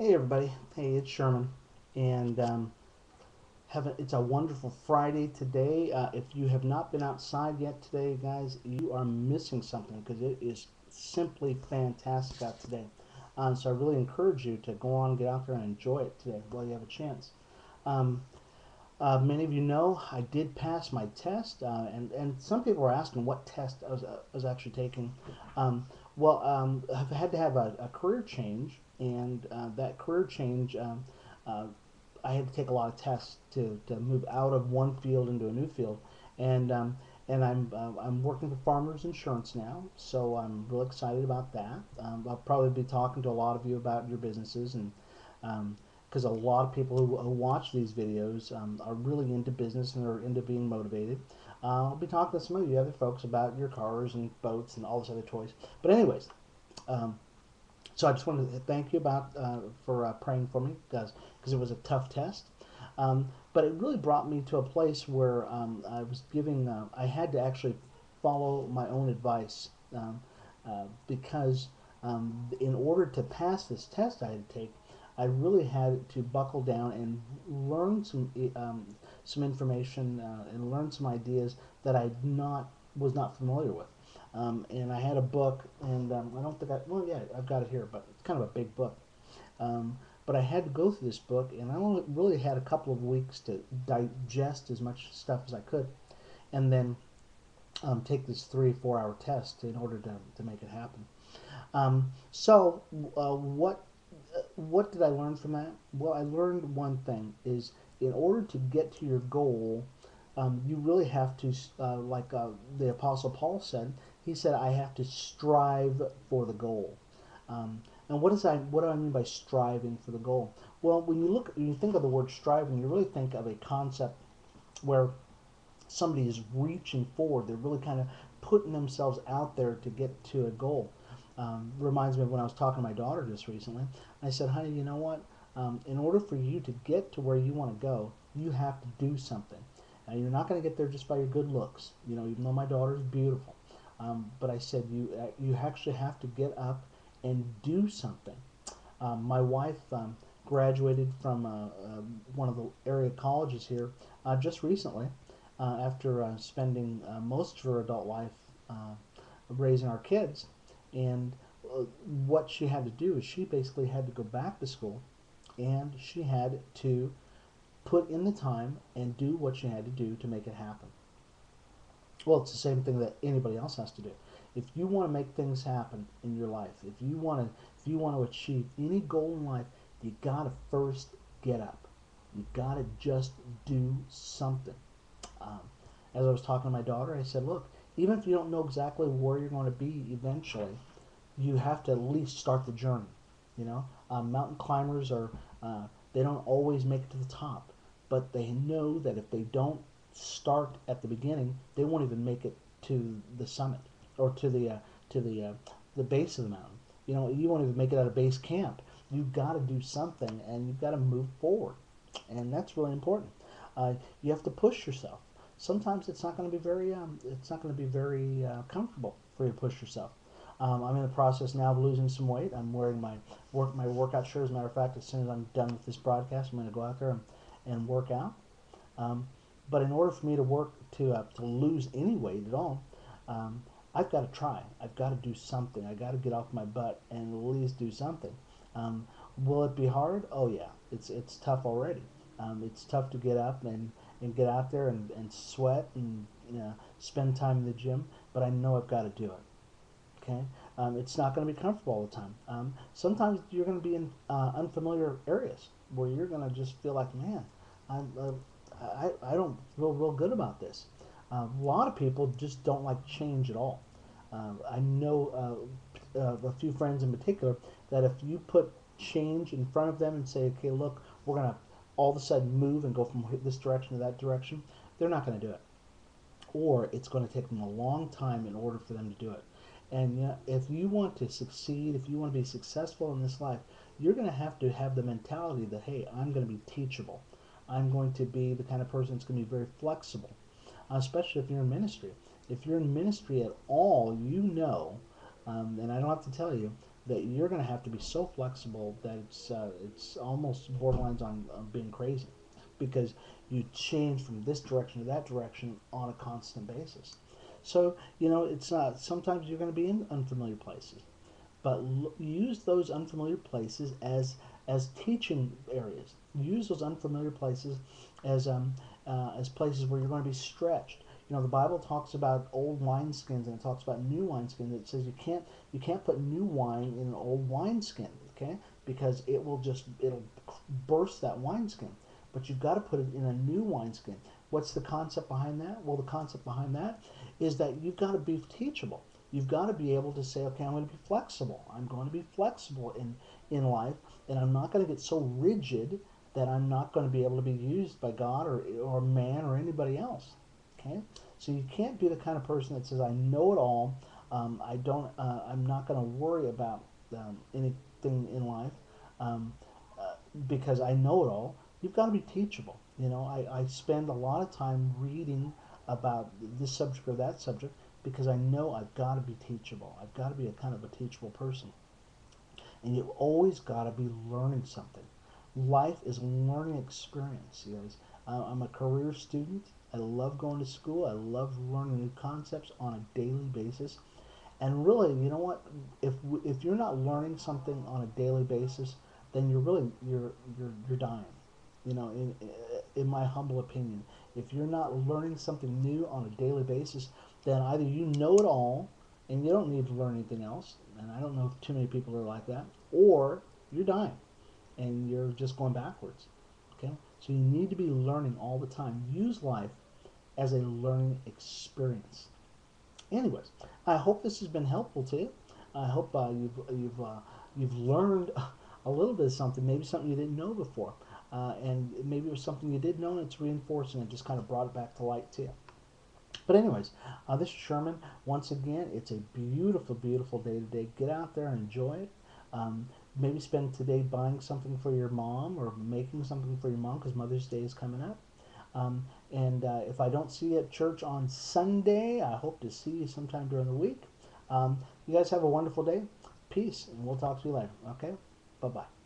Hey everybody, hey, it's Sherman, and it's a wonderful Friday today. If you have not been outside yet today, guys, you are missing something because it is simply fantastic out today. So I really encourage you to go on, get out there, and enjoy it today while you have a chance. Um, Many of you know I did pass my test, and some people were asking what test I was actually taking. Um, I've had to have a career change, and that career change, uh, I had to take a lot of tests to move out of one field into a new field, and I'm working for Farmers Insurance now, so I'm real excited about that. I'll probably be talking to a lot of you about your businesses and because a lot of people who watch these videos are really into business and are into being motivated. I'll be talking to some of you other folks about your cars and boats and all those other toys. But anyways, um, so I just wanted to thank you about for praying for me because it was a tough test. But it really brought me to a place where I was giving. I had to actually follow my own advice because in order to pass this test I had to take, I really had to buckle down and learn some information and learn some ideas that I not was not familiar with. And I had a book, and I don't think well, yeah, I've got it here, but it's kind of a big book. But I had to go through this book, and I only really had a couple of weeks to digest as much stuff as I could, and then take this 3 or 4 hour test in order to make it happen. So, what did I learn from that? Well, I learned one thing is in order to get to your goal, you really have to, like the Apostle Paul said, he said, I have to strive for the goal. Um, and what do I mean by striving for the goal? Well, when you think of the word striving, you really think of a concept where somebody is reaching forward. They're really kind of putting themselves out there to get to a goal. Reminds me of when I was talking to my daughter just recently. I said, honey, you know what? In order for you to get to where you want to go, you have to do something. Now, you're not going to get there just by your good looks. You know, even though my daughter's beautiful. But I said, you actually have to get up and do something. My wife graduated from one of the area colleges here just recently after spending most of her adult life raising our kids. And what she had to do is she basically had to go back to school and she had to put in the time and do what she had to do to make it happen. Well, it's the same thing that anybody else has to do. If you want to make things happen in your life, if you want to achieve any goal in life, you got to first get up. You got to just do something. Um, as I was talking to my daughter, I said, look, even if you don't know exactly where you're going to be eventually, you have to at least start the journey. You know, mountain climbers they don't always make it to the top, but they know that if they don't start at the beginning, they won't even make it to the summit or to the base of the mountain. You know, you won't even make it out of base camp. You've got to do something, and you've got to move forward, and that's really important. You have to push yourself. Sometimes it's not going to be very comfortable for you to push yourself. I'm in the process now of losing some weight. I'm wearing my workout shirt. As a matter of fact, as soon as I'm done with this broadcast, I'm going to go out there and work out. Um, but in order for me to work to lose any weight at all, I've got to try. I've got to do something. I've got to get off my butt and at least do something. Um, will it be hard? Oh yeah, it's tough already. It's tough to get up and get out there and sweat and spend time in the gym. But I know I've got to do it. Okay, it's not going to be comfortable all the time. Sometimes you're going to be in unfamiliar areas where you're going to just feel like, man, I'm, I don't feel real good about this. A lot of people just don't like change at all. I know a few friends in particular that if you put change in front of them and say, okay, look, we're going to all of a sudden move and go from this direction to that direction, they're not going to do it. Or it's going to take them a long time in order for them to do it. And if you want to succeed, if you want to be successful in this life, you're going to have the mentality that, hey, I'm going to be teachable. I'm going to be the kind of person that's going to be very flexible, especially if you're in ministry. If you're in ministry at all, and I don't have to tell you, that you're going to have to be so flexible that it's almost borderlines on being crazy, because you change from this direction to that direction on a constant basis. So it's not. Sometimes you're going to be in unfamiliar places, but use those unfamiliar places as teaching areas. Use those unfamiliar places as places where you're going to be stretched. The Bible talks about old wineskins, and it talks about new wineskins. It says you can't put new wine in an old wineskin, okay? Because it'll burst that wineskin. But you've got to put it in a new wineskin. What's the concept behind that? Well, the concept behind that is that you've got to be teachable. You've got to be able to say, okay, I'm going to be flexible. I'm going to be flexible in life, and I'm not going to get so rigid that I'm not going to be able to be used by God or man or anybody else. Okay, so you can't be the kind of person that says, I know it all. I don't. I'm not going to worry about anything in life um, because I know it all. You've got to be teachable. I spend a lot of time reading about this subject or that subject because I know I've got to be teachable. I've got to be a kind of a teachable person. And you've always got to be learning something. Life is a learning experience, you guys. I'm a career student. I love going to school. I love learning new concepts on a daily basis. And really, you know what? If you're not learning something on a daily basis, then you're dying. In my humble opinion, if you're not learning something new on a daily basis, then either you know it all and you don't need to learn anything else, and I don't know if too many people are like that, or you're dying and you're just going backwards. Okay? So you need to be learning all the time. Use life as a learning experience. Anyways, I hope this has been helpful to you. I hope you've learned a little bit of something, maybe something you didn't know before, and maybe it was something you did know and it's reinforcing and just kind of brought it back to light to you. But anyways, this is Sherman. Once again, it's a beautiful, beautiful day today. Get out there and enjoy it. Maybe spend today buying something for your mom or making something for your mom because Mother's Day is coming up. And if I don't see you at church on Sunday, I hope to see you sometime during the week. You guys have a wonderful day. Peace, and we'll talk to you later. Okay? Bye-bye.